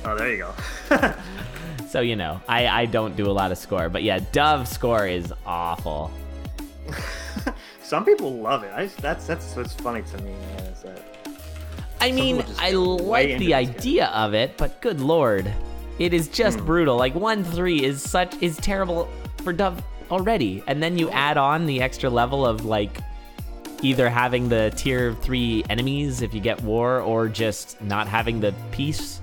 Oh, there you go. So, I don't do a lot of score. But yeah, Dove score is awful. Some people love it. That's what's funny to me. Is that I mean, I like the idea of it, but good lord. It is just brutal. Like 1-3 is terrible for Dove already. And then you add on the extra level of like either having the tier 3 enemies if you get war or just not having the peace.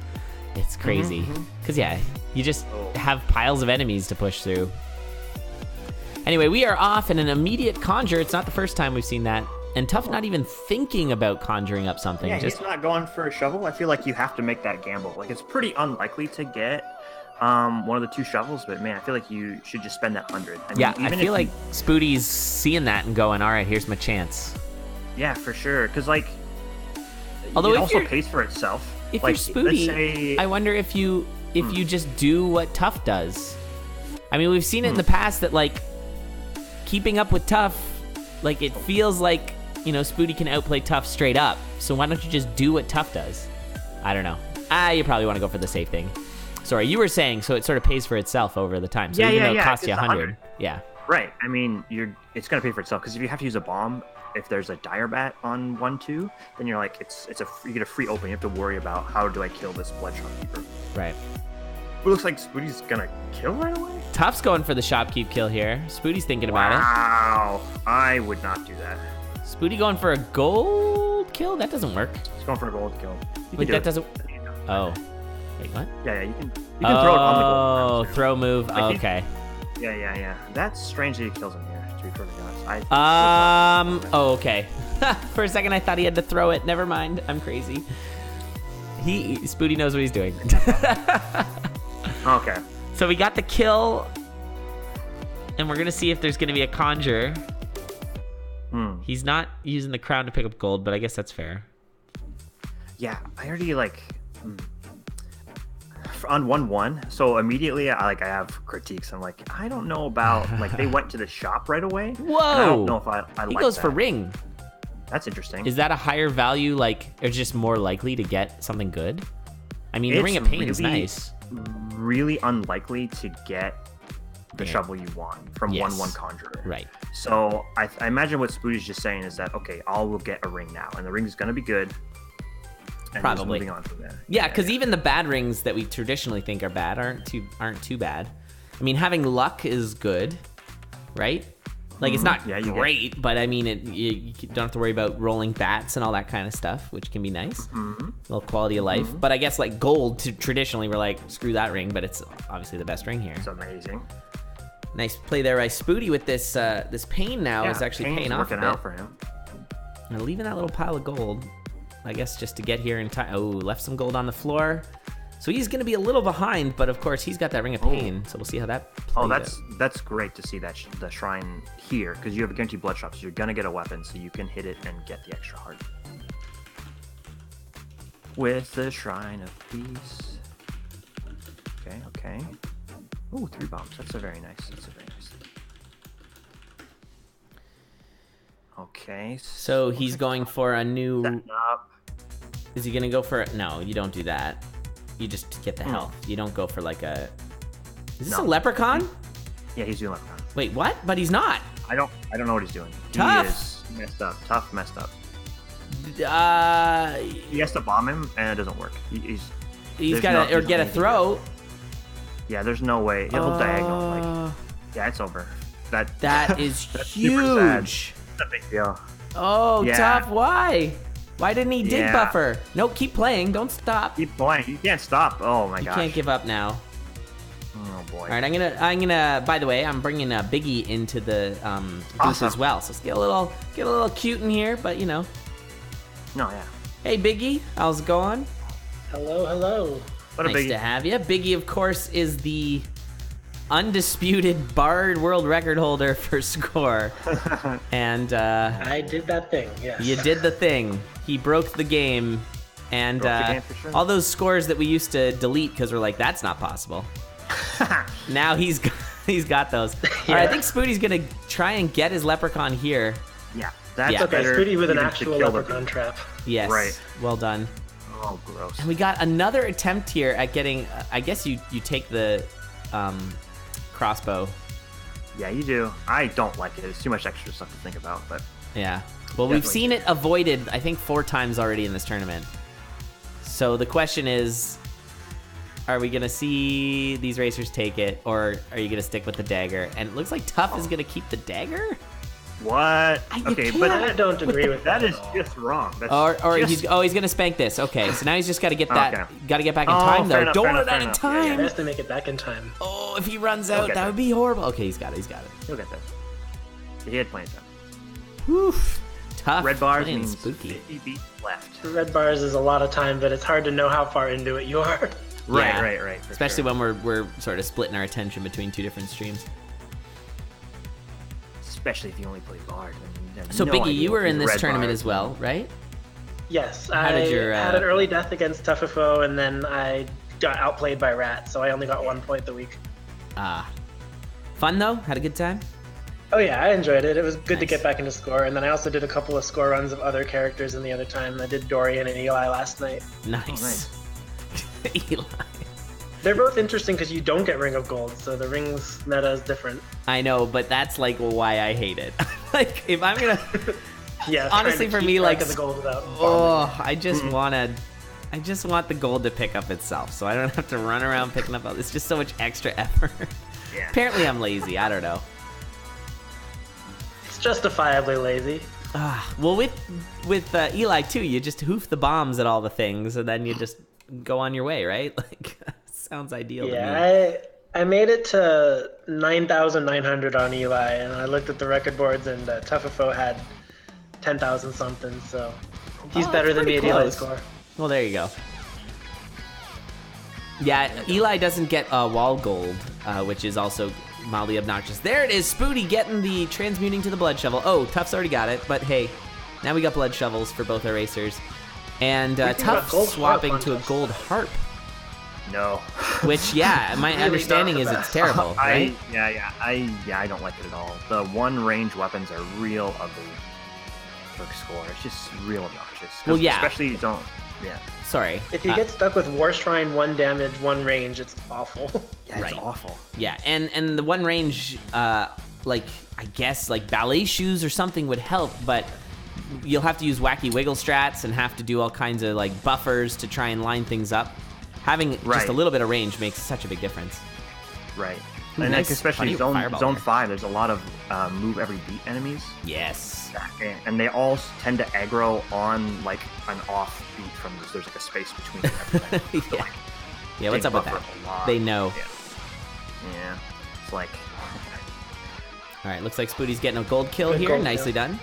It's crazy. Because you just have piles of enemies to push through. Anyway, we are off in an immediate conjure. It's not the first time we've seen that. And Tuff not even thinking about conjuring up something. Yeah, he's not going for a shovel. I feel like you have to make that gamble. Like, it's pretty unlikely to get one of the 2 shovels, but man, I feel like you should just spend that 100. I mean, I feel like Spooty's seeing that and going, all right, here's my chance. Yeah, for sure. Because, like, although it also pays for itself. If like, you're Spooty, I wonder if you just do what Tuff does. I mean, we've seen it in the past that, like, keeping up with Tuff, like, it feels like, Spooty can outplay Tuff straight up. So why don't you just do what Tuff does? I don't know. You probably want to go for the safe thing. Sorry, you were saying, so it sort of pays for itself over the time. So even though it costs you 100. Yeah. Right. I mean, it's going to pay for itself, because if you have to use a bomb, if there's a dire bat on 1-2, then you're like, you get a free open. You have to worry about, how do I kill this blood shopkeeper? Right. It looks like Spooty's going to kill right away. Tuff's going for the shopkeep kill here. Spooty's thinking about it. Wow. I would not do that. Spooty going for a gold kill? That doesn't work. He's going for a gold kill. Wait, that doesn't... Oh. Wait, what? Yeah, you can throw it on the gold. Oh, throw move. Like okay. Yeah. That's strange that he kills him here, to be perfectly honest. Oh, okay. For a second, I thought he had to throw it. Never mind. I'm crazy. Spooty knows what he's doing. Okay. So we got the kill, and we're gonna see if there's gonna be a conjure. He's not using the crown to pick up gold, but I guess that's fair. Yeah, I already on 1-1. So immediately, I have critiques. I'm like, I don't know about they went to the shop right away. Whoa! I don't know if I like. He goes that. For ring. That's interesting. Is that a higher value, or just more likely to get something good? I mean, the Ring of Pain is nice. Really unlikely to get the shovel you want from 1-1 Conjurer. Right. So I imagine what Spooty's just saying is that, okay, we'll get a ring now, and the ring is going to be good. And probably. Moving on from there. Yeah, because even the bad rings that we traditionally think are bad aren't too bad. I mean, having luck is good, right? Like, it's not great, but I mean, you don't have to worry about rolling bats and all that kind of stuff, which can be nice. A little quality of life. But I guess, gold, traditionally, we're like, screw that ring, but it's obviously the best ring here. It's amazing. Nice play there by Spooty with this pain now is actually paying off a bit. Out for him. And leaving that little pile of gold, I guess, just to get here in time. Oh, left some gold on the floor. So he's going to be a little behind, but of course he's got that Ring of Pain, so we'll see how that plays out. That's great to see that the shrine here, because you have a guaranteed blood shop, so you're going to get a weapon, so you can hit it and get the extra heart. With the Shrine of Peace. Okay. Ooh, 3 bombs. That's a very nice. Okay. So he's going for a new... Setting up. Is he going to go for... No, you don't do that. You just get the health. You don't go for a... Is this a leprechaun? Yeah, he's doing leprechaun. Wait, what? But he's not. I don't know what he's doing. Tuff. He is messed up. Tuff messed up. He He has to bomb him, and it doesn't work. He's got to get a throw. Yeah, there's no way. He'll diagonal. Yeah, it's over. That is that's huge. That's a big deal. Oh, yeah. Tuff, why? Why didn't he dig buffer? Nope, keep playing. Don't stop. Keep playing. You can't stop. Oh my gosh. You can't give up now. Oh boy. All right, I'm gonna. By the way, I'm bringing Biggie into the booth as well. So let's get a little cute in here, but No, yeah. Hey, Biggie, how's it going? Hello. Nice to have you. Biggie, of course, is the undisputed Bard world record holder for score. And I did that thing, yes. You did the thing. He broke the game. And all those scores that we used to delete because we're like, that's not possible. Now he's got those. Yeah. All right, I think Spooty's going to try and get his leprechaun here. Yeah, that's okay, better. Spooty with an actual leprechaun trap. Yes. Right. Well done. Oh, gross. And we got another attempt here at getting, I guess you take the crossbow. Yeah, you do. I don't like it. It's too much extra stuff to think about, but... Yeah. Well, we've seen it avoided, I think, 4 times already in this tournament. So the question is, are we going to see these racers take it, or are you going to stick with the dagger? And it looks like Tuff is going to keep the dagger? What? Okay, but I don't agree with that. That is just wrong. That's he's going to spank this. Okay, so now he's just got to get that. Got to get back in time though. Enough, don't run out in time. Yeah, he has to make it back in time. Oh, if he runs out, that would be horrible. Okay, he's got it. He'll get that. He had plenty of time. Woof. Tough. Red bars playing means spooky. 50 beats left. Red bars is a lot of time, but it's hard to know how far into it you are. Right. Especially when we're sort of splitting our attention between 2 different streams. Especially if you only play bard. So Biggie, you were in this tournament as well, right? Yes, I had an early death against Tufwfo, and then I got outplayed by Rat, so I only got 1 point the week. Fun though? Had a good time? Oh yeah, I enjoyed it. It was good to get back into score, and then I also did a couple of score runs of other characters in the other time. I did Dorian and Eli last night. Nice. Eli. They're both interesting because you don't get Ring of Gold, so the rings meta is different. I know, but that's like why I hate it. Like if I'm gonna, yeah. Honestly, for me, like the gold without I just want the gold to pick up itself, so I don't have to run around picking up. It's just so much extra effort. Yeah. Apparently, I'm lazy. I don't know. It's justifiably lazy. Well, with Eli too, you just hoof the bombs at all the things, and then you just go on your way, right? Like. Sounds ideal to me. Yeah, I made it to 9,900 on Eli, and I looked at the record boards, and Tufwfo had 10,000 something, so he's better than me at Eli's score. Well, there you go. Yeah, Eli doesn't get wall gold, which is also mildly obnoxious. There it is, Spooty getting the transmuting to the blood shovel. Oh, Tuff's already got it, but hey, now we got blood shovels for both our racers. And Tuff swapping to a gold harp. No. Which, yeah, my understanding is it's terrible, right? I don't like it at all. The one range weapons are real ugly for score. It's just real obnoxious. Well, yeah. Especially you don't. Yeah. Sorry. If you get stuck with War Shrine, 1 damage, 1 range, it's awful. Yeah, it's awful. Yeah, and the 1 range, like I guess like ballet shoes or something would help, but you'll have to use wacky wiggle strats and have to do all kinds of like buffers to try and line things up. Having just a little bit of range makes such a big difference. Right. And like especially zone 5, there's a lot of move every beat enemies. Yes. And they all tend to aggro on like an off beat from this. There's like a space between everything. So, yeah, what's up with that? They know. Yeah. It's like... All right, looks like Spooty's getting a gold kill here. Nicely done.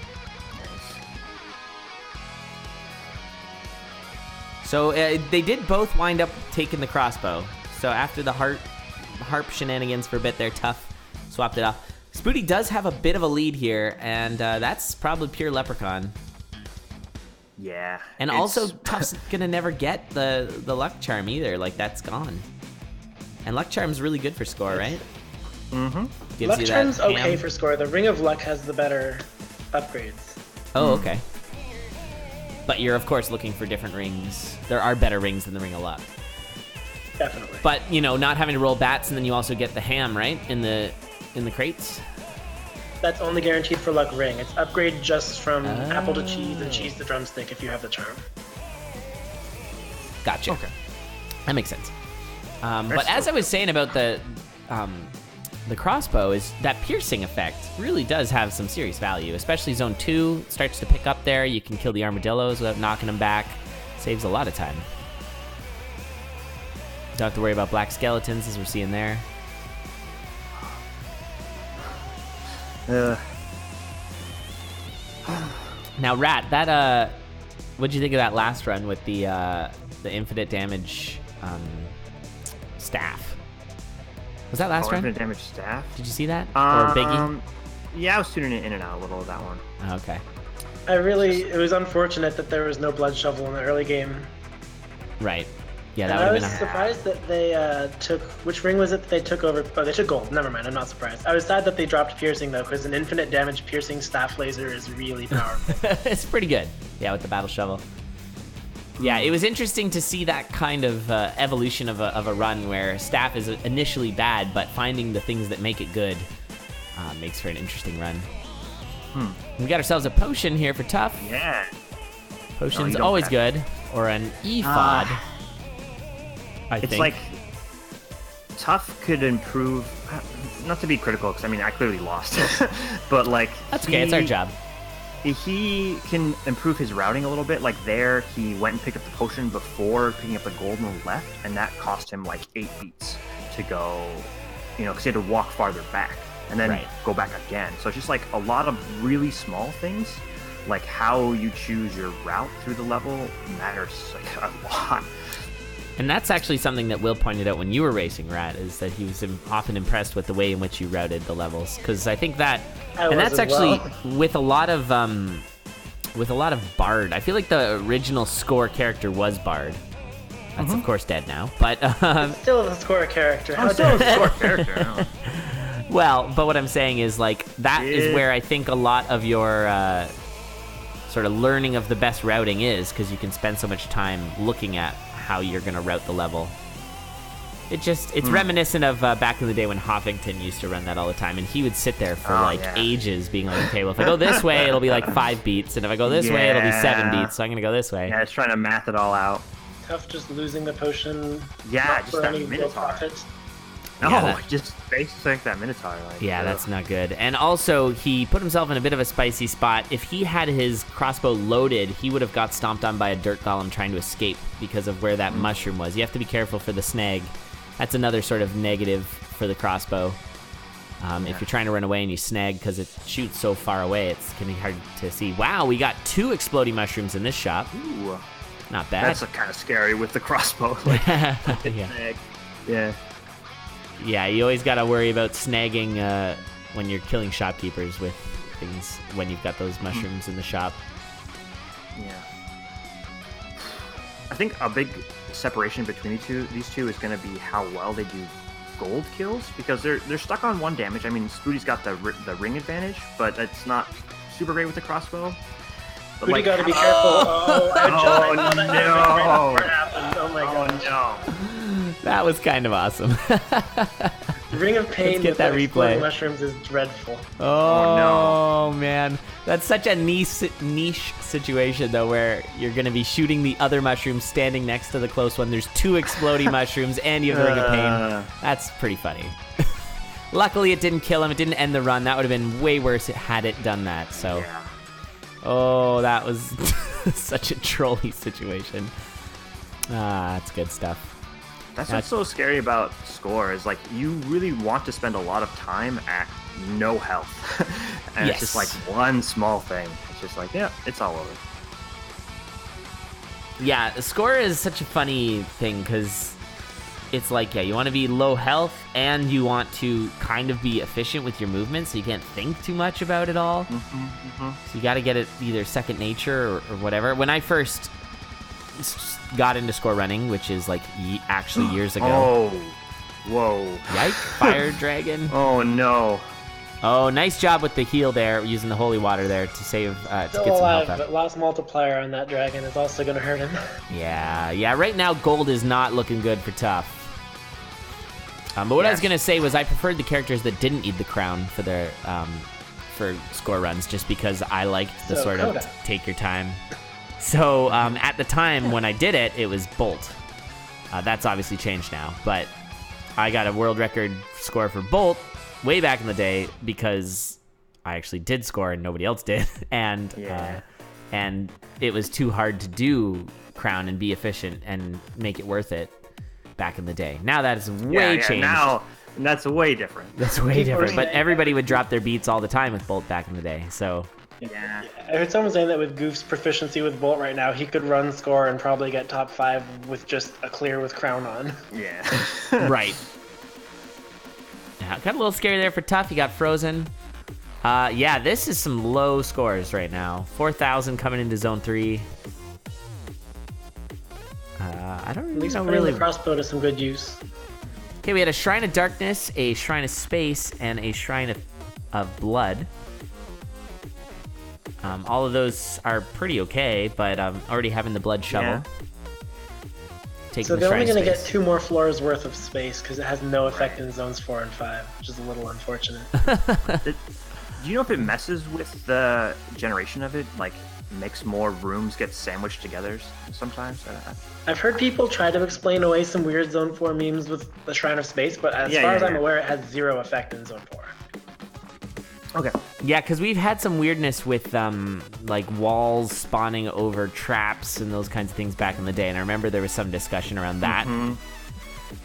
So they did both wind up taking the crossbow. So after the harp shenanigans for a bit there, Tuff swapped it off. Spooty does have a bit of a lead here, and that's probably pure Leprechaun. Yeah. And also, Tuff's gonna never get the Luck Charm either. Like, that's gone. And Luck Charm's really good for score, right? Mm-hmm. Luck Charm's okay for score. The Ring of Luck has the better upgrades. Oh, okay. But you're, of course, looking for different rings. There are better rings than the Ring of Luck. Definitely. But, you know, not having to roll bats, and then you also get the ham, right? In the crates? That's only guaranteed for Luck Ring. It's upgrade just from apple to cheese and cheese to drumstick if you have the charm. Gotcha. Okay. That makes sense. But as I was saying about the crossbow, is that piercing effect really does have some serious value, especially zone 2 starts to pick up there. You can kill the armadillos without knocking them back. Saves a lot of time. Don't have to worry about black skeletons, as we're seeing there. Now, Rat, that what'd you think of that last run with the infinite damage staff? Was that last run? Infinite damage staff? Did you see that? Or Biggie? Yeah, I was tuning in and out a little of that one. Okay. It was unfortunate that there was no blood shovel in the early game. Right. Yeah, that would have been. I was surprised that they took. Which ring was it that they took over? Oh, they took gold. Never mind. I'm not surprised. I was sad that they dropped piercing though, because an infinite damage piercing staff laser is really powerful. It's pretty good. Yeah, with the battle shovel. Yeah, it was interesting to see that kind of evolution of a run where staff is initially bad, but finding the things that make it good makes for an interesting run. We got ourselves a potion here for Tuff. Yeah. Potion's always good. Or an ephod. I think. It's like Tuff could improve. Not to be critical, because I mean I clearly lost, but like that's okay. It's our job. He can improve his routing a little bit. Like there, he went and picked up the potion before picking up the gold on the left, and that cost him like 8 beats to go. Because he had to walk farther back and then go back again. So it's just like a lot of really small things. Like how you choose your route through the level matters like a lot. And that's actually something that Will pointed out when you were racing Rat, is that he was often impressed with the way in which you routed the levels. Because I think that, and that's actually with a lot of Bard. I feel like the original Score character was Bard. That's of course dead now, but it's still the Score character. I'm still a Score character. Well, but what I'm saying is like that is where I think a lot of your sort of learning of the best routing is, because you can spend so much time looking at how you're gonna route the level. It's reminiscent of back in the day when Hoffington used to run that all the time, and he would sit there for ages being like, okay, well if I go this way it'll be like 5 beats, and if I go this way it'll be 7 beats, so I'm gonna go this way. Yeah, it's trying to math it all out. Tough just losing the potion. Yeah, just that Minotaur. No, just basic that Minotaur. Like, that's not good. And also, he put himself in a bit of a spicy spot. If he had his crossbow loaded, he would have got stomped on by a dirt golem trying to escape because of where that mushroom was. You have to be careful for the snag. That's another sort of negative for the crossbow. If you're trying to run away and you snag because it shoots so far away, it's going to be hard to see. Wow, we got 2 exploding mushrooms in this shop. Ooh. Not bad. That's kind of scary with the crossbow. Like, yeah. Yeah, you always got to worry about snagging when you're killing shopkeepers with things when you've got those mushrooms in the shop. Yeah. I think a big separation between these two is going to be how well they do gold kills, because they're stuck on 1 damage. I mean, Spooty's got the ring advantage, but it's not super great with the crossbow. But Spooty got to be careful. Oh no! Oh my god! No! That was kind of awesome. Ring of Pain with that replay. Mushrooms is dreadful. Oh no, man. That's such a niche situation, though, where you're going to be shooting the other mushrooms standing next to the close one. There's 2 exploding mushrooms, and you have the Ring of Pain. That's pretty funny. Luckily, it didn't kill him. It didn't end the run. That would have been way worse had it done that. So, oh, that was such a trolly situation. That's good stuff. That's what's so scary about Score, is like you really want to spend a lot of time at no health. And it's just like one small thing. It's just like, yeah, it's all over. Yeah, Score is such a funny thing, because it's like, you want to be low health and you want to kind of be efficient with your movement, so you can't think too much about it all. So you got to get it either second nature or whatever. When I first got into Score running, which is like actually years ago. Oh, whoa. Yike, Fire Dragon. Oh, no. Oh, nice job with the heal there, using the holy water there to save, to get some health up. But lost multiplier on that dragon is also going to hurt him. Yeah, right now gold is not looking good for Tuff. But what I was going to say was I preferred the characters that didn't need the crown for their for Score runs, just because I liked the sort of take your time. So at the time when I did it, it was Bolt. That's obviously changed now, but I got a world record score for Bolt way back in the day because I actually did score and nobody else did, and it was too hard to do Crown and be efficient and make it worth it back in the day. Now that is way changed. Now that's way different. That's way different. But everybody would drop their beats all the time with Bolt back in the day. So. Yeah. I heard someone saying that with Goof's proficiency with Bolt right now, he could run Score and probably get top 5 with just a clear with Crown on. Yeah. Right. Yeah, got a little scary there for Tuff. He got frozen. Yeah, this is some low scores right now. 4,000 coming into Zone 3. I don't really know. Really, the crossbow to some good use. Okay, we had a Shrine of Darkness, a Shrine of Space, and a Shrine of Blood. All of those are pretty okay, but already having the blood shovel. So they're only going to get 2 more floors worth of space because it has no effect in zones 4 and 5, which is a little unfortunate. Do you know if it messes with the generation of it? Like, makes more rooms get sandwiched together sometimes? I've heard people try to explain away some weird Zone 4 memes with the Shrine of Space, but as far as I'm aware, it has 0 effect in Zone 4. Okay. Yeah, because we've had some weirdness with like walls spawning over traps and those kinds of things back in the day, and I remember there was some discussion around that,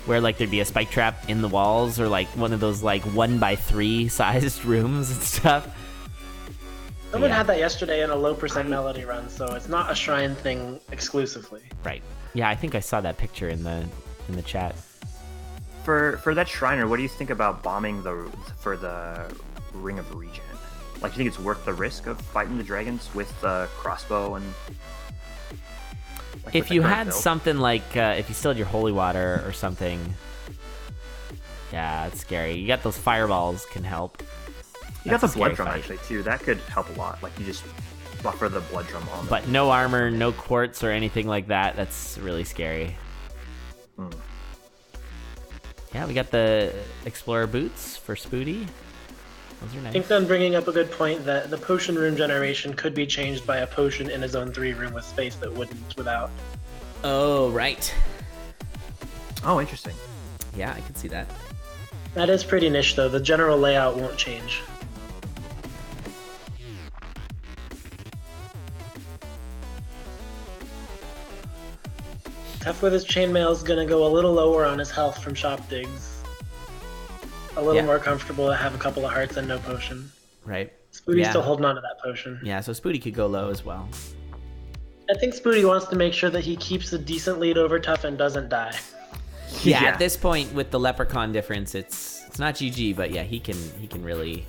where like there'd be a spike trap in the walls, or like one of those like 1x3 sized rooms and stuff. Someone had that yesterday in a low percent melody run, so it's not a Shrine thing exclusively. Right. Yeah, I think I saw that picture in the chat. For that Shriner, what do you think about bombing for the Ring of Regen? Like, do you think it's worth the risk of fighting the dragons with the crossbow and? Like, if you had something like, if you still had your holy water or something, yeah, it's scary. You got those fireballs can help. You got the blood drum actually too. That could help a lot. Like, you just buffer the blood drum on. But no armor, no quartz or anything like that. That's really scary. Yeah, we got the explorer boots for Spooty. Those are nice. I think I'm bringing up a good point that the potion room generation could be changed by a potion in a Zone 3 room with space that wouldn't without. Oh, right. Oh, interesting. Yeah, I can see that. That is pretty niche, though. The general layout won't change. Tough with his chainmail is going to go a little lower on his health from shop digs. A little more comfortable to have a couple of hearts and no potion. Right. Spooty's still holding on to that potion. Yeah, so Spooty could go low as well. I think Spooty wants to make sure that he keeps a decent lead over Tuff and doesn't die. Yeah, at this point with the leprechaun difference, it's not GG, but yeah, he can really,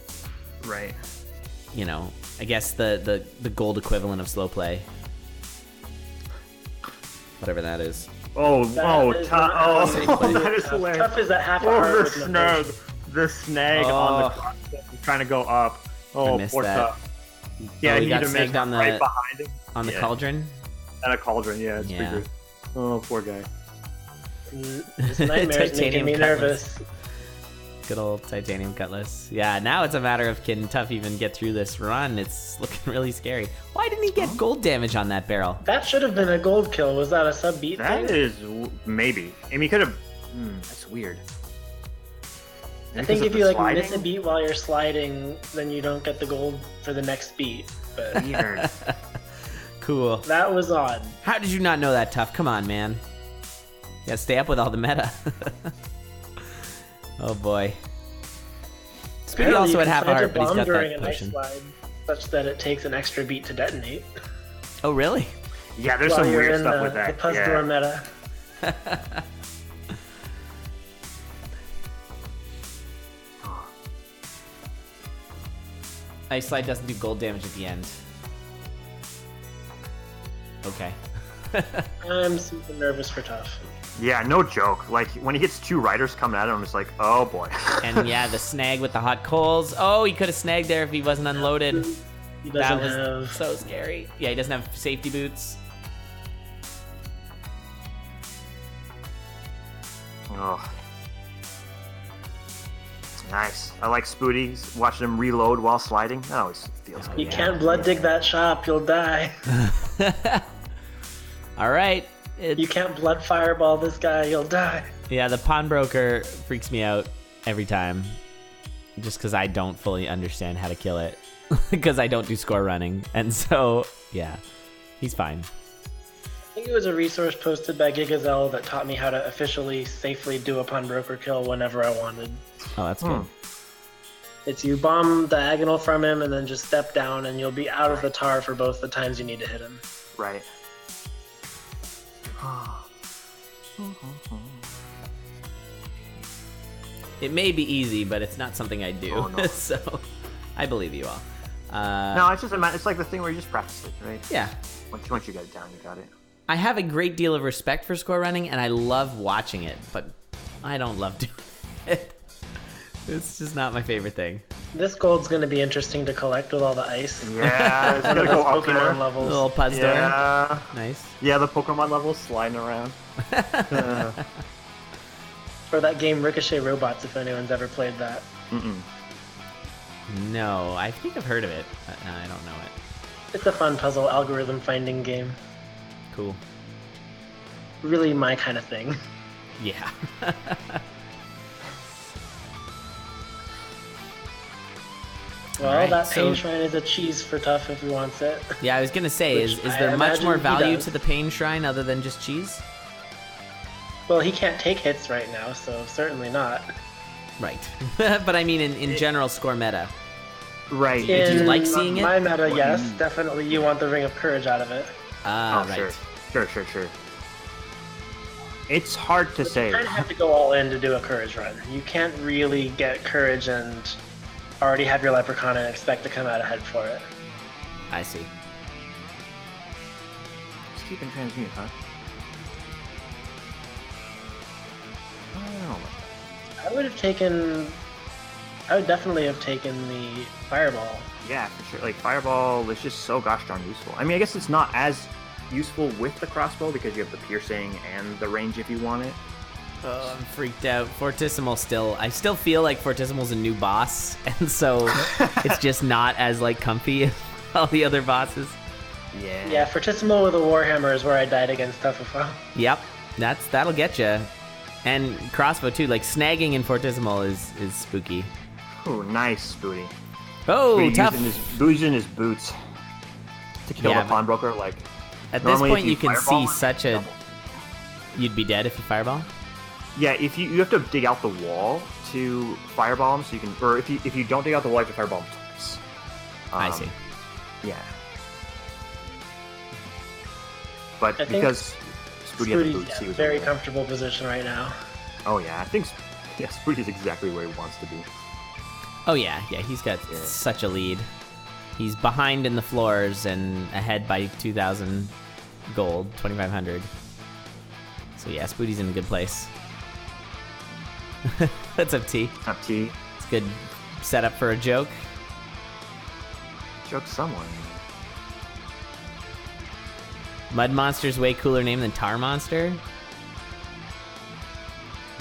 right. You know, I guess the gold equivalent of slow play, whatever that is. That is hilarious. Tuff is at half a heart. The snag on the crossbow trying to go up. Oh, poor Tuff. Yeah, he got snagged on the right behind him. On the cauldron. And a cauldron, yeah, it's pretty good. Oh, poor guy. This nightmare is making me nervous. Good old titanium cutlass. Yeah, now it's a matter of can Tuff even get through this run. It's looking really scary. Why didn't he get gold damage on that barrel? That should have been a gold kill. Was that a sub-beat thing? That is, maybe. I mean, he could have... that's weird. I think if you like miss a beat while you're sliding, then you don't get the gold for the next beat. But weird. Cool. That was odd. How did you not know that, Tuff? Come on, man. You gotta stay up with all the meta. Oh boy. Spooty also had half a heart, but he's got that potion. Slide, such that it takes an extra beat to detonate. Oh really? Yeah, there's some weird stuff with that. The Pus Door meta. Ice Slide doesn't do gold damage at the end. Okay. I'm super nervous for Tuff. Yeah, no joke. Like, when he hits 2 riders coming at him, I'm just like, oh boy. And yeah, the snag with the hot coals. Oh, he could have snagged there if he wasn't unloaded. He doesn't have... so scary. Yeah, he doesn't have safety boots. Oh. Nice. I like Spooty. Watching him reload while sliding. That always feels good. You can't blood dig that shop, you'll die. All right. You can't blood fireball this guy, you'll die. Yeah, the pawnbroker freaks me out every time. Just because I don't fully understand how to kill it. Because I don't do score running. And so, yeah, he's fine. I think it was a resource posted by Gigazel that taught me how to officially safely do a pawnbroker kill whenever I wanted. Oh, that's good. It's you bomb diagonal from him and then just step down and you'll be out of the tar for both the times you need to hit him. Right. It may be easy, but it's not something I do. Oh, no. So I believe you all. No, it's just it's like the thing where you just practice it, right? Yeah. Once you get it down, you got it. I have a great deal of respect for score running, and I love watching it, but I don't love doing it. It's just not my favorite thing. This gold's gonna be interesting to collect with all the ice. Yeah, it's gonna go up Pokemon there. levels. Little Puzz door. Yeah. Nice. Yeah, the Pokemon levels sliding around. Or that game Ricochet Robots, if anyone's ever played that. No, I think I've heard of it, but I don't know it. It's a fun puzzle algorithm finding game. Cool. Really my kind of thing. Yeah. Well, Alright, that pain so- shrine is a cheese for Tuff if he wants it. Yeah, I was gonna say, Which is I there much imagine more he value does. to the pain shrine other than just cheese? Well, he can't take hits right now, so certainly not. Right. But I mean, in general score meta. Right. Do you In like seeing it? my meta, yes, definitely you want the Ring of Courage out of it. Ah, Oh, right. Sure. It's hard to say. You kind of have to go all in to do a Courage run. You can't really get Courage and already have your Leprechaun and expect to come out ahead for it. I see. Just keep in transmute, huh? Oh. I would definitely have taken the Fireball. Yeah, for sure. Like, Fireball is just so gosh darn useful. I mean, I guess it's not as useful with the crossbow because you have the piercing and the range if you want it. Oh, I'm freaked out. Fortissimo still. I still feel like Fortissimo's a new boss, and so it's just not as like comfy as all the other bosses. Yeah, Fortissimo with a Warhammer is where I died against Tufwfo. Yep, that'll get you. And crossbow too. Like snagging in Fortissimo is spooky. Oh, nice, Spooty. Oh, Spooty tough. using his boots to kill Yeah, the but pawnbroker. Like At this normally if point, you can fireball see him, such a. double. You'd be dead if you fireball. Yeah, if you have to dig out the wall to fireball him, so you can, or if you don't dig out the wall, you have to fireball him twice. I see. Yeah. But I think because Spooty has the Spooty's boots, he in a was very able- comfortable position right now. Oh yeah, I think Spooty's exactly where he wants to be. Oh yeah, he's got such a lead. He's behind in the floors and ahead by 2,000 gold, 2,500. So yeah, Spooty's in a good place. What's up, T? Up T. It's good setup for a joke. Joke someone. Mud Monster's way cooler name than Tar Monster?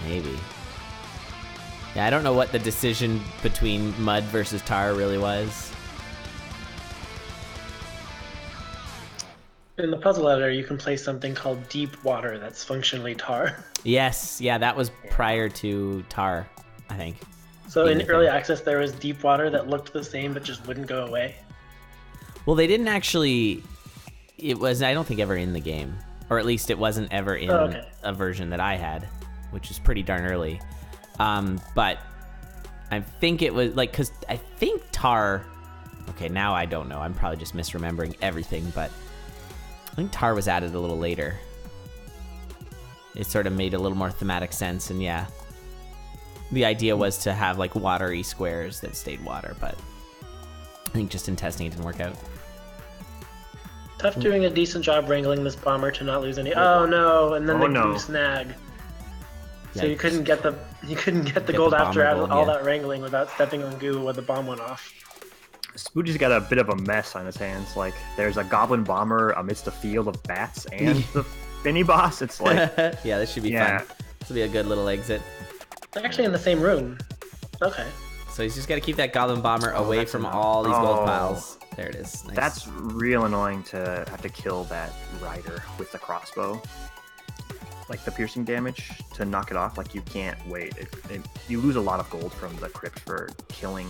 Maybe. Yeah, I don't know what the decision between Mud versus Tar really was. In the puzzle editor, you can place something called Deep Water that's functionally tar. Yes, yeah, that was prior to Tar, I think. So in Yeah. early access, there was Deep Water that looked the same but just wouldn't go away. Well, they didn't actually... It was, I don't think, ever in the game. Or at least it wasn't ever in a version that I had, which is pretty darn early. But I think it was, like, because I think Tar... Okay, now I don't know. I'm probably just misremembering everything, but I think Tar was added a little later. It sort of made a little more thematic sense, and yeah. The idea was to have, like, watery squares that stayed water, but I think just in testing it didn't work out. Tough doing a decent job wrangling this bomber to not lose any. Oh no! And then the goo snag. So you Yikes. couldn't get the Get gold the after bomber gold, all yeah. that wrangling without stepping on goo when the bomb went off. Spooty's got a bit of a mess on his hands. Like, there's a goblin bomber amidst a field of bats and the mini boss. It's like, Yeah, this should be fun. This will be a good little exit. They're actually in the same room. Okay. So he's just got to keep that Goblin Bomber away that's from enough. all these gold Oh. piles. There it is. Nice. that's real annoying to have to kill that rider with the crossbow. Like the piercing damage to knock it off. Like, you can't wait. You lose a lot of gold from the crypt for killing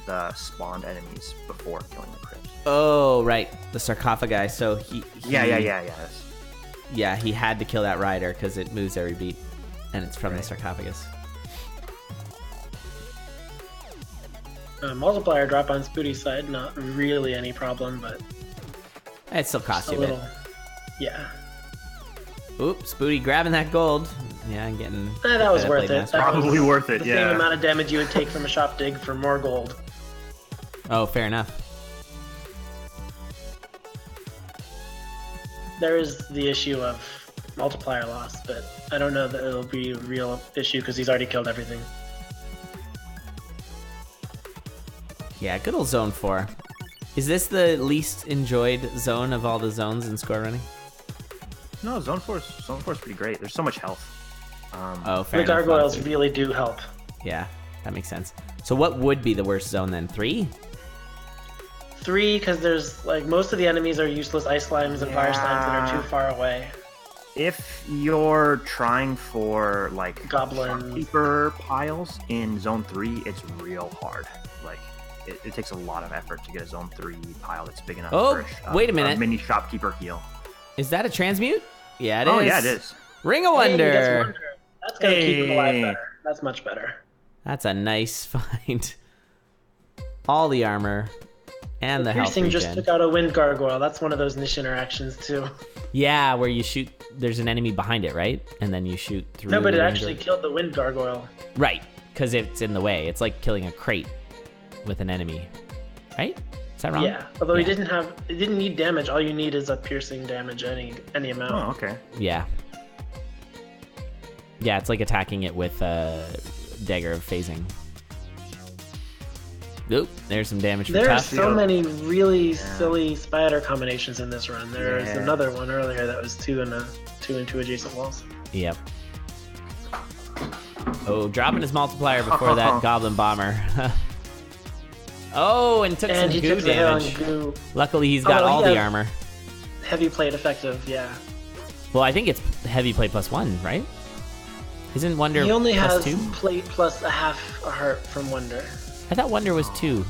the spawned enemies before killing the crypt. Oh, right. The sarcophagi. So he Yes. Yeah, he had to kill that rider because it moves every beat. And it's from the sarcophagus. Multiplier drop on Spooty's side, not really any problem, but It still costs a you a bit. little. Yeah. Oops, Spooty grabbing that gold. Yeah, and getting... That was better worth played it. master. That Probably was worth it, the yeah. same amount of damage you would take from a shop dig for more gold. Oh, fair enough. There is the issue of multiplier loss, but I don't know that it'll be a real issue because he's already killed everything. Yeah, good old Zone 4. Is this the least enjoyed zone of all the zones in score running? No, Zone 4 is pretty great. There's so much health. Fair The enough. gargoyles really do help. Yeah, that makes sense. So what would be the worst zone then? 3? 3, because there's like most of the enemies are useless ice slimes and fire slimes that are too far away. If you're trying for like Goblin shopkeeper piles in Zone 3, it's real hard. Like it takes a lot of effort to get a Zone 3 pile that's big enough for wait a minute. a mini shopkeeper heal. Is that a transmute? Yeah, it is. Oh, yeah, it is. Ring of Wonder. That's gonna keep him alive better. That's much better. That's a nice find. All the armor and the health Piercing regen. just took out a wind gargoyle. That's one of those niche interactions too. Yeah, where you shoot, there's an enemy behind it, right? And then you shoot through. No, but it the actually killed the wind gargoyle. Right, because it's in the way. It's like killing a crate with an enemy, right? Is that wrong? Yeah, although it didn't need damage. All you need is a piercing damage, any amount. Oh, okay. Yeah. Yeah, it's like attacking it with a dagger of phasing. Oop, there's some damage for There are Tuff. so many really silly spider combinations in this run. There's another one earlier that was two and two adjacent walls. Yep. Oh, dropping his multiplier before that goblin bomber. Oh, and took some he goo took the hit on damage. goo. Luckily, he's got all the armor. Heavy plate effective, yeah. Well, I think it's heavy plate +1, right? Isn't Wonder He only has +2? plate plus a half a heart from Wonder. I thought Wonder was 2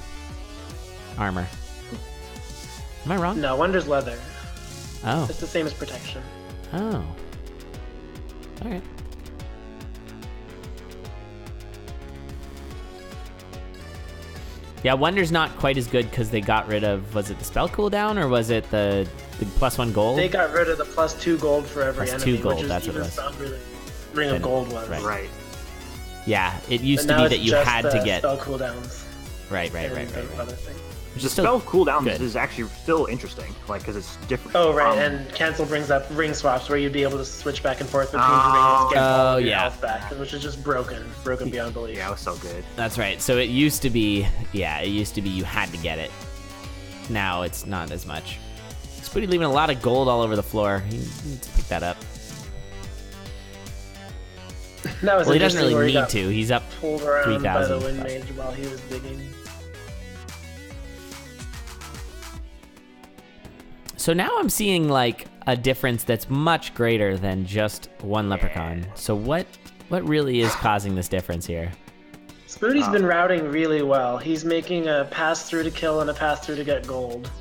armor. Am I wrong? No, Wonder's leather. Oh. It's the same as protection. Oh. Okay. Yeah, Wonder's not quite as good because they got rid of, was it the spell cooldown or was it the +1 gold? They got rid of the +2 gold for every +2 enemy, gold, which is that's what it even was. stronger than Ring of Gold was. Right. Yeah, it used And to now be that it's you just had to get... spell cooldowns. Right. Other things. The spell cooldowns is actually still interesting, like, because it's different. Oh, right, and cancel brings up ring swaps where you'd be able to switch back and forth between rings, get all your health back, which is just broken beyond belief. Yeah, it was so good. That's right. So it used to be, you had to get it. Now it's not as much. Spooty leaving a lot of gold all over the floor. He needs to pick that up. That was well, he doesn't interesting really where need to. He's up pulled around by the 3,000. wind mage while he was digging. So now I'm seeing like a difference that's much greater than just one leprechaun. So what really is causing this difference here? Spooty's been routing really well. He's making a pass through to kill and a pass through to get gold.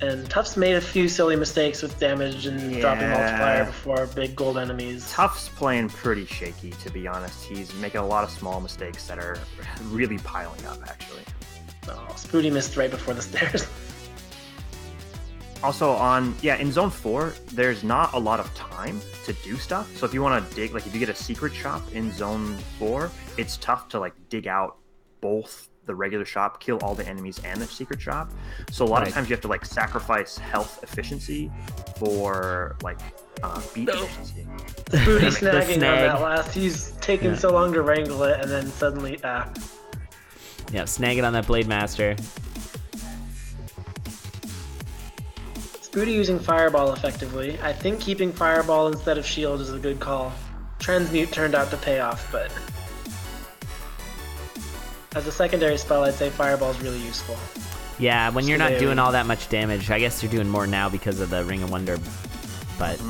And Tuff's made a few silly mistakes with damage and dropping multiplier before big gold enemies. Tuff's playing pretty shaky, to be honest. He's making a lot of small mistakes that are really piling up, actually. Oh, Spooty missed right before the stairs. Also in Zone 4, there's not a lot of time to do stuff. So if you want to dig, like if you get a secret shop in Zone 4, it's tough to like dig out both the regular shop, kill all the enemies and the secret shop. So a lot of times you have to like sacrifice health efficiency for like beat efficiency. Spooty snagging on that last. He's taken so long to wrangle it and then suddenly Yeah, snagging on that Blade Master. Spooty using Fireball effectively. I think keeping Fireball instead of Shield is a good call. Transmute turned out to pay off, but as a secondary spell, I'd say Fireball is really useful. Yeah, when you're not doing all that much damage. I guess you're doing more now because of the Ring of Wonder, but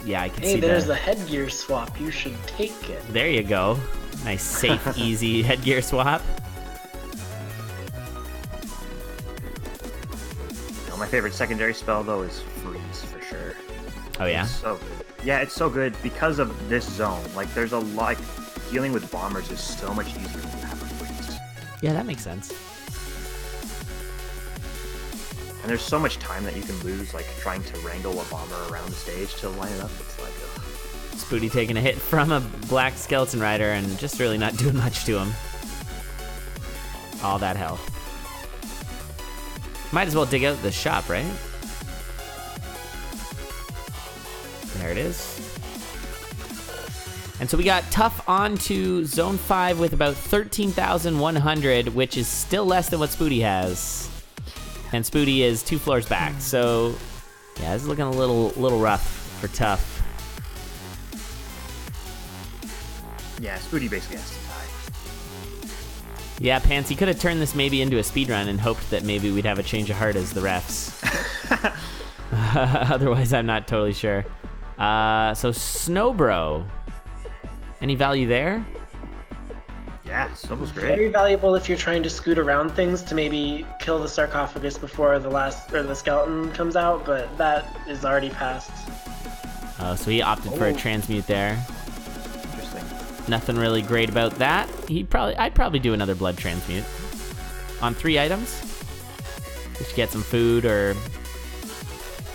yeah, I can see that. Hey, there's the headgear swap. You should take it. There you go. Nice, safe, easy headgear swap. My favorite secondary spell, though, is Freeze, for sure. Oh, yeah? It's so good because of this zone. Like, there's a lot... Dealing with bombers is so much easier when you have a Freeze. Yeah, that makes sense. And there's so much time that you can lose, like, trying to wrangle a bomber around the stage to line it up. It's like, Spooty taking a hit from a black skeleton rider and just really not doing much to him. All that health. Might as well dig out the shop, right? There it is. And so we got Tuff on to Zone 5 with about 13,100, which is still less than what Spooty has. And Spooty is 2 floors back. So, yeah, this is looking a little rough for Tuff. Yeah, Spooty basically has to die. Yeah, Pants, he could have turned this maybe into a speedrun and hoped that maybe we'd have a change of heart as the refs. Otherwise, I'm not totally sure. So, Snowbro. Any value there? Yeah, Snowbro's great. Very valuable if you're trying to scoot around things to maybe kill the sarcophagus before the skeleton comes out, but that is already passed. Oh, so he opted for a transmute there. Interesting. Nothing really great about that. I'd probably do another blood transmute. On 3 items. Just get some food or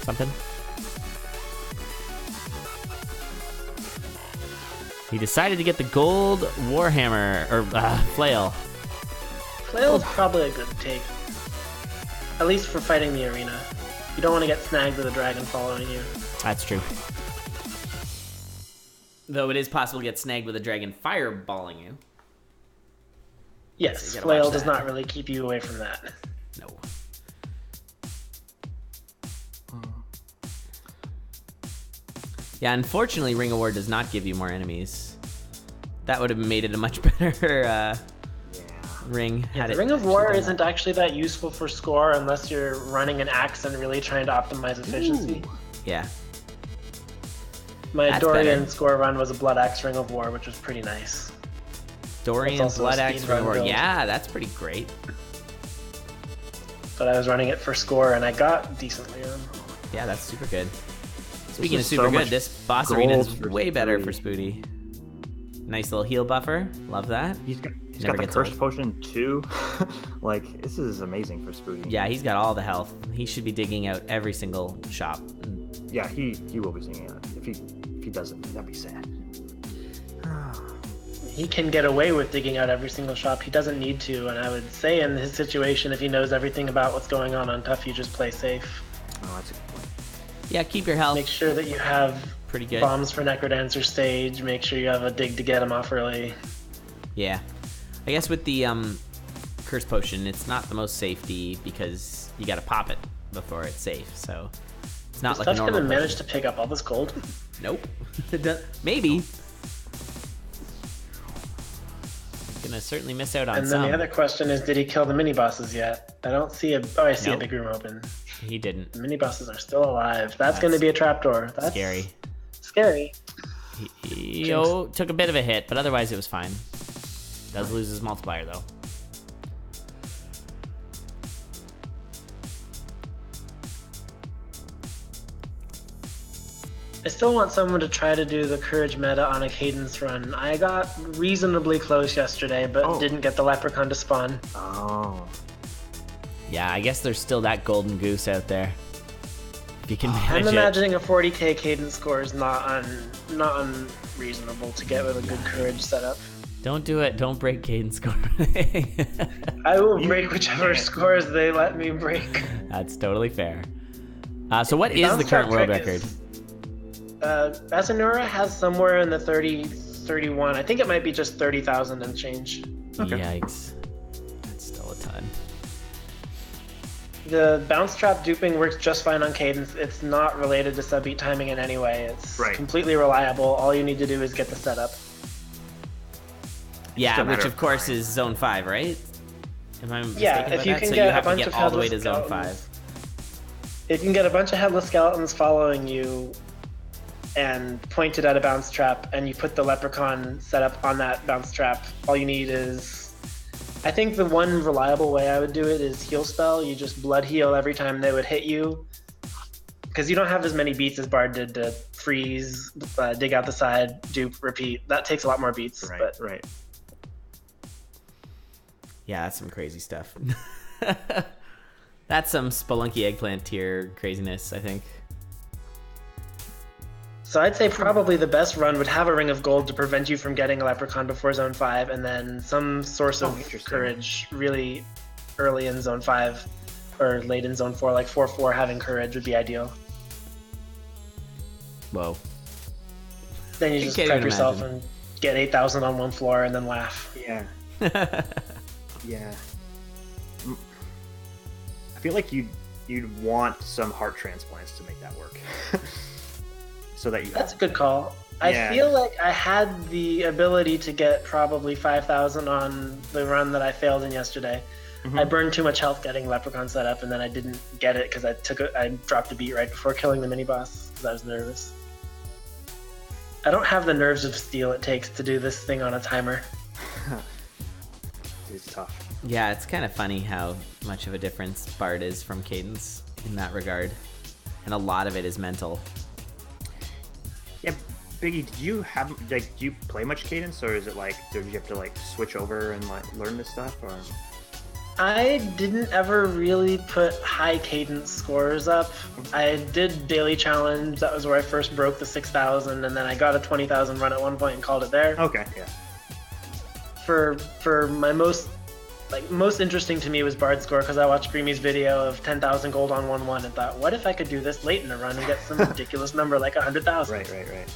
something. He decided to get the gold warhammer, or flail. Flail is probably a good take. At least for fighting the arena. You don't want to get snagged with a dragon following you. That's true. Though it is possible to get snagged with a dragon fireballing you. Yes, So flail does not really keep you away from that. No. Yeah, unfortunately, Ring Award does not give you more enemies. That would have made it a much better ring. Yeah, the Ring of War isn't actually that useful for score unless you're running an axe and really trying to optimize efficiency. Ooh. Yeah. My That's Dorian better. score run was a Blood Axe Ring of War, which was pretty nice. Dorian also a Blood Axe speed Ring run War. build. Yeah, that's pretty great. But I was running it for score and I got decently on. Yeah, that's super good. Speaking of is super so good, much this boss arena is gold for way better Spooty. for Spooty. Nice little heal buffer. Love that. He's got Never the gets curse old. potion too. Like, this is amazing for Spooty. Yeah, he's got all the health. He should be digging out every single shop. Yeah, he will be singing it. If he doesn't, that'd be sad. He can get away with digging out every single shop. He doesn't need to, and I would say in his situation, if he knows everything about what's going on Tuff, you just play safe. Oh, that's a good point. Yeah, keep your health Make sure that you have pretty good. bombs for Necrodancer stage. Make sure you have a dig to get him off early. Yeah. I guess with the curse potion, it's not the most safety because you gotta pop it before it's safe, so it's not Is like a Tuff normal gonna potion. manage to pick up all this gold? Nope. Maybe. Gonna certainly miss out on And then some. the other question is, did he kill the mini bosses yet? I don't see a. Oh, I see Nope. a big room open. He didn't. The mini bosses are still alive. That's going to be a trapdoor. That's Scary. Scary. He took a bit of a hit, but otherwise it was fine. Does lose his multiplier though. I still want someone to try to do the courage meta on a cadence run. I got reasonably close yesterday, but didn't get the leprechaun to spawn. Oh. Yeah, I guess there's still that golden goose out there. If you can manage I'm it. imagining a 40k cadence score is not unreasonable to get with a good courage setup. Don't do it. Don't break Caden's score. I will break whichever scores they let me break. That's totally fair. So what is the current world record? Asanura has somewhere in the 31. I think it might be just 30,000 and change. Okay. Yikes. That's still a ton. The bounce trap duping works just fine on cadence. It's not related to sub-beat timing in any way. It's completely reliable. All you need to do is get the setup. Yeah, which of course is zone 5, right? Am I mistaken Yeah, about if you that? can So get you a have to bunch get of all the way to headless zone skeletons. 5. If you can get a bunch of headless skeletons following you and pointed at a bounce trap, and you put the leprechaun setup on that bounce trap, all you need is... I think the one reliable way I would do it is heal spell. You just blood heal every time they would hit you. Because you don't have as many beats as Bard did to freeze, dig out the side, dupe, repeat. That takes a lot more beats. Right. Yeah, that's some crazy stuff. That's some Spelunky eggplant tier craziness, I think. So I'd say probably the best run would have a Ring of Gold to prevent you from getting a Leprechaun before Zone 5, and then some source of courage really early in Zone 5, or late in Zone 4, like 4-4 having courage would be ideal. Whoa. Then you just prep yourself and get 8,000 on one floor and then laugh. Yeah. Yeah. I feel like you'd want some heart transplants to make that work. So that you. That's a good call. I feel like I had the ability to get probably 5,000 on the run that I failed in yesterday. I burned too much health getting Leprechaun set up, and then I didn't get it because I dropped a beat right before killing the mini boss because I was nervous. I don't have the nerves of steel it takes to do this thing on a timer. It's tough. Yeah, it's kind of funny how much of a difference Bard is from Cadence in that regard, and a lot of it is mental. Yeah, Biggie, do you play much Cadence, or is it like did you have to like switch over and like learn this stuff, or? I didn't ever really put high Cadence scores up. I did Daily Challenge. That was where I first broke the 6,000, and then I got a 20,000 run at one point and called it there. Okay, yeah. For my most interesting to me was Bard score because I watched Creamy's video of 10,000 gold on 1-1 and thought, what if I could do this late in a run and get some ridiculous number like 100,000? Right.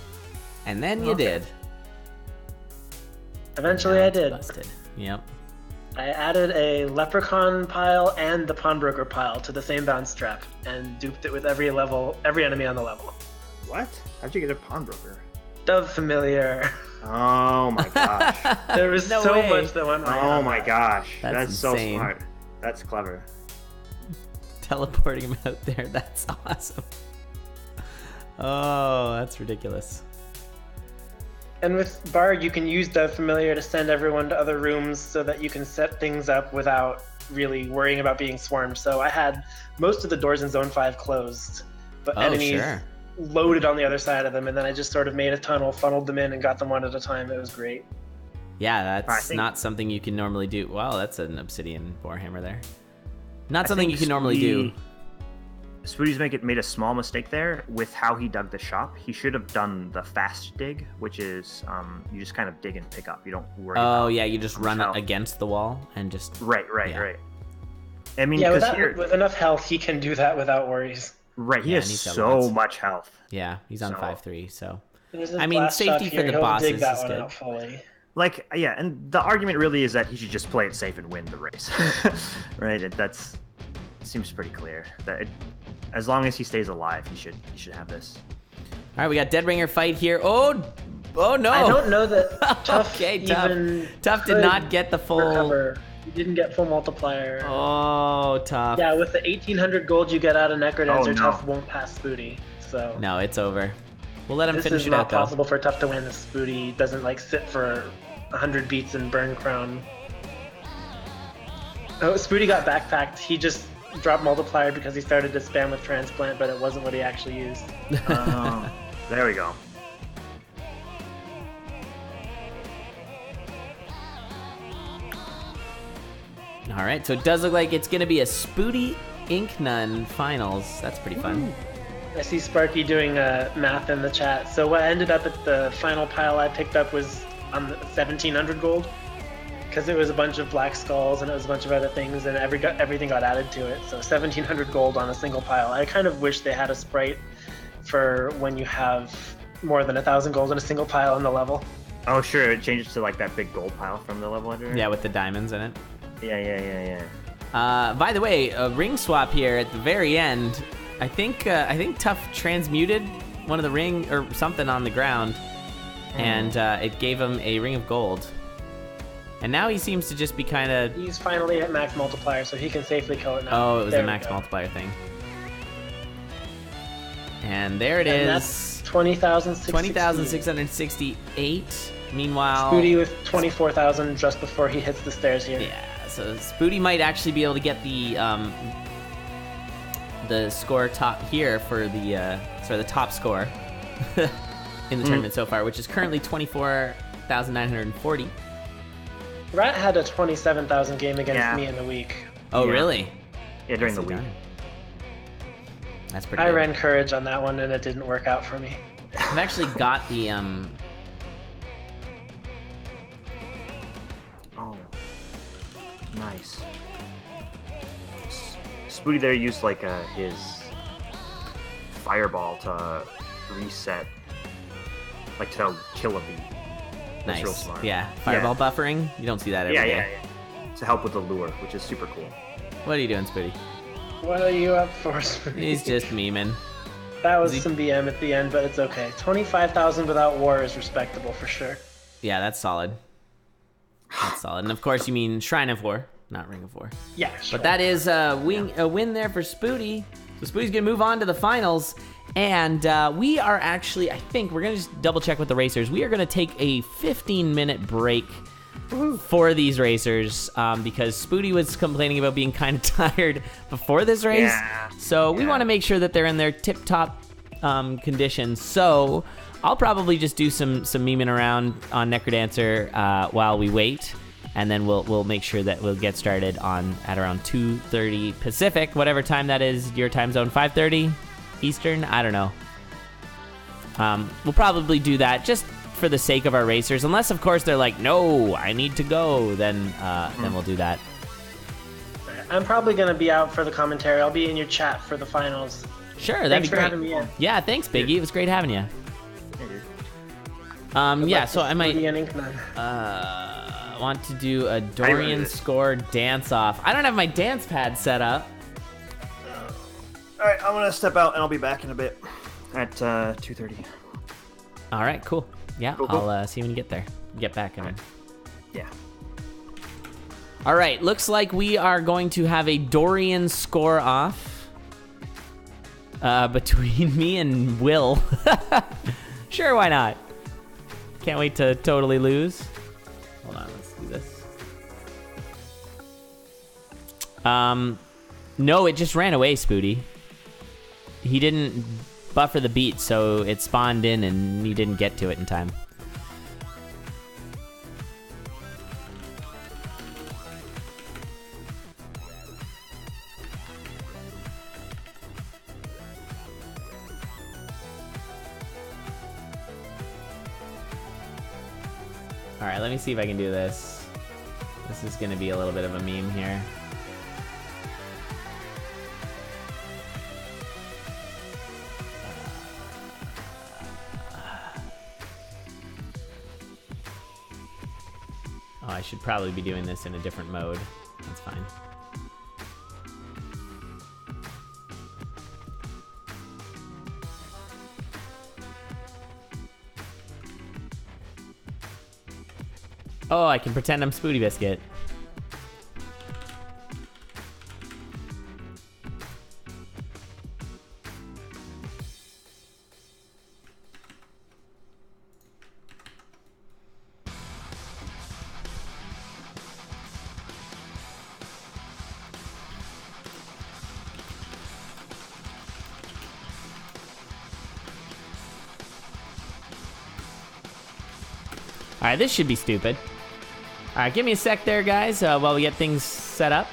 And then you did. Eventually I did. Busted. Yep. I added a Leprechaun pile and the Pawnbroker pile to the same bounce trap and duped it with every enemy on the level. What? How'd you get a Pawnbroker? Dove Familiar. Oh my gosh. There was so much that went wrong. Oh my gosh. That's so insane. smart. That's clever. Teleporting him out there, that's awesome. Oh, that's ridiculous. And with Bard, you can use Dove Familiar to send everyone to other rooms so that you can set things up without really worrying about being swarmed. So I had most of the doors in Zone 5 closed, but enemies loaded on the other side of them, and then I just sort of made a tunnel, funneled them in, and got them one at a time. It was great. Yeah, that's not something you can normally do. Wow, that's an Obsidian Warhammer there. Not something you can normally do. Spooty's made a small mistake there with how he dug the shop. He should have done the fast dig, which is you just kind of dig and pick up. You don't worry about yeah, you just run against the wall and just... Right. I mean, with enough health, he can do that without worries. Right, he has so much health. Yeah, he's on 5-3, so... I mean, safety for the bosses is good. Like, yeah, and the argument really is that he should just play it safe and win the race. Right? It seems pretty clear. As long as he stays alive, he should have this. All right, we got Dead Ringer fight here. Oh no! I don't know that Tuff Tuff did not get the full... recover. He didn't get full multiplier. Oh, Tuff. Yeah, with the 1,800 gold you get out of Necrodancer, Tuff won't pass Spooty. So no, it's over. We'll let him finish it out, though. This is not possible for Tuff to win if Spooty doesn't sit for 100 beats and burn Crown. Oh, Spooty got backpacked. He just dropped multiplier because he started to spam with transplant, but it wasn't what he actually used. Oh, there we go. All right, so it does look like it's going to be a Spooty Ink Nun finals. That's pretty fun. I see Sparky doing math in the chat. So what ended up at the final pile I picked up was on the 1,700 gold. Because it was a bunch of black skulls and it was a bunch of other things, and everything got added to it. So 1,700 gold on a single pile. I kind of wish they had a sprite for when you have more than 1,000 gold in a single pile in the level. Oh, sure. It changes to that big gold pile from the level editor. Yeah, with the diamonds in it. Yeah. By the way, a ring swap here at the very end. I think Tuff transmuted one of the ring or something on the ground, and it gave him a ring of gold. And now he seems to just be kind of... He's finally at max multiplier, so he can safely kill it now. Oh, it was the max multiplier thing. And there it is. That's 20,668. Meanwhile... Spooty with 24,000 just before he hits the stairs here. Yeah, so Spooty might actually be able to get the score top here for the top score in the tournament so far, which is currently 24,940. Rat had a 27,000 game against me in the week. Oh, really? Yeah, during the week. That's pretty good. I ran courage on that one, and it didn't work out for me. I've actually got the... Oh. Nice. Spooty there used his fireball to reset. like to kill a beat. That's Nice. real smart. Yeah. Fireball buffering. You don't see that every day. Yeah. To help with the lure, which is super cool. What are you doing, Spooty? What are you up for, Spooty? He's just memeing. That was some BM at the end, but it's okay. 25,000 without war is respectable for sure. Yeah, that's solid. That's solid. And of course, you mean Shrine of War, not Ring of War. Yeah, sure. But that is a win there for Spooty. So Spooty's gonna move on to the finals. And we are actually, I think, we're gonna just double check with the racers. We are gonna take a 15-minute break for these racers because Spooty was complaining about being kind of tired before this race. Yeah. So we want to make sure that they're in their tip-top conditions. So I'll probably just do some memeing around on Necrodancer while we wait, and then we'll make sure that we'll get started at around 2:30 Pacific, whatever time that is, your time zone, 5:30 Eastern. I don't know. We'll probably do that just for the sake of our racers, unless of course they're like, no, I need to go, then we'll do that. I'm probably gonna be out for the commentary. I'll be in your chat for the finals. Sure, that'd be great. Thanks for having me in. Yeah, thanks, Biggie. It was great having you. Yeah, so I might want to do a Dorian Score dance off. I don't have my dance pad set up. All right, I'm gonna step out and I'll be back in a bit at 2:30. All right, cool. Yeah, cool. I'll see you when you get there. Get back, I mean. Yeah. All right, looks like we are going to have a Dorian Score off between me and Will. Sure, why not? Can't wait to totally lose. Hold on, let's do this. No, it just ran away, Spooty. He didn't buffer the beat, so it spawned in and he didn't get to it in time. All right, let me see if I can do this. This is gonna be a little bit of a meme here. Oh, I should probably be doing this in a different mode. That's fine. Oh, I can pretend I'm Spootybiscuit. All right, this should be stupid. All right, give me a sec there, guys, while we get things set up.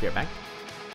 Be right back.